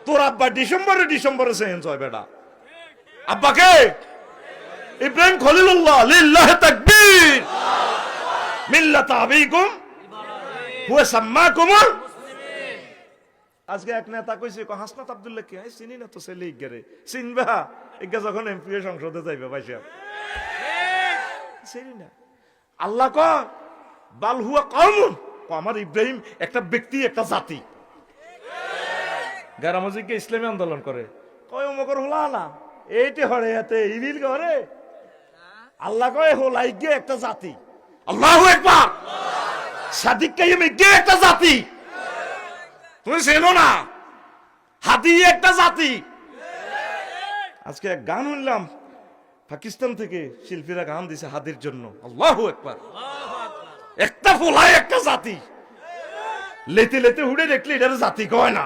তোর আব্বা ডিসেম্বরে চেঞ্জ হয় বেটা। আব্বাকে ইব্রাহিম খলিলুল্লাহ লিল্লাহ তাকবীর মিল্লাত আবিকুম হুয়া সাম্মাকুমুল মুসলিমিন। আজকে এক নেতা কইছে হাসনাত আব্দুল্লাহ কে চিনি না তো ছেলে ইগরে চিনবা ইগা যখন এমপি সংসদে যাইবে ভাইসা চিনি না। আল্লাহ কয় বাল হুয়া কওমুন, আমার ইব্রাহিম একটা ব্যক্তি একটা জাতি। গারামজিকে ইসলামী আন্দোলন করে কয় মকর হলা না এইটি হরে এতে ইবিল করে। আল্লাহ কয় হলাই গে একটা জাতি। আল্লাহু আকবার। সাদিক কাইমে গে একটা জাতি, তুমি চেনো না? হাদি একটা জাতি। আজকে এক গান শুনলাম পাকিস্তান থেকে, শিল্পীরা গান দিছে হাদির জন্য। আল্লাহু আকবার। একটা ফোলাই একটা জাতি, লেতে লেতে হুড়ে দেখলে এটা জাতি কয় না।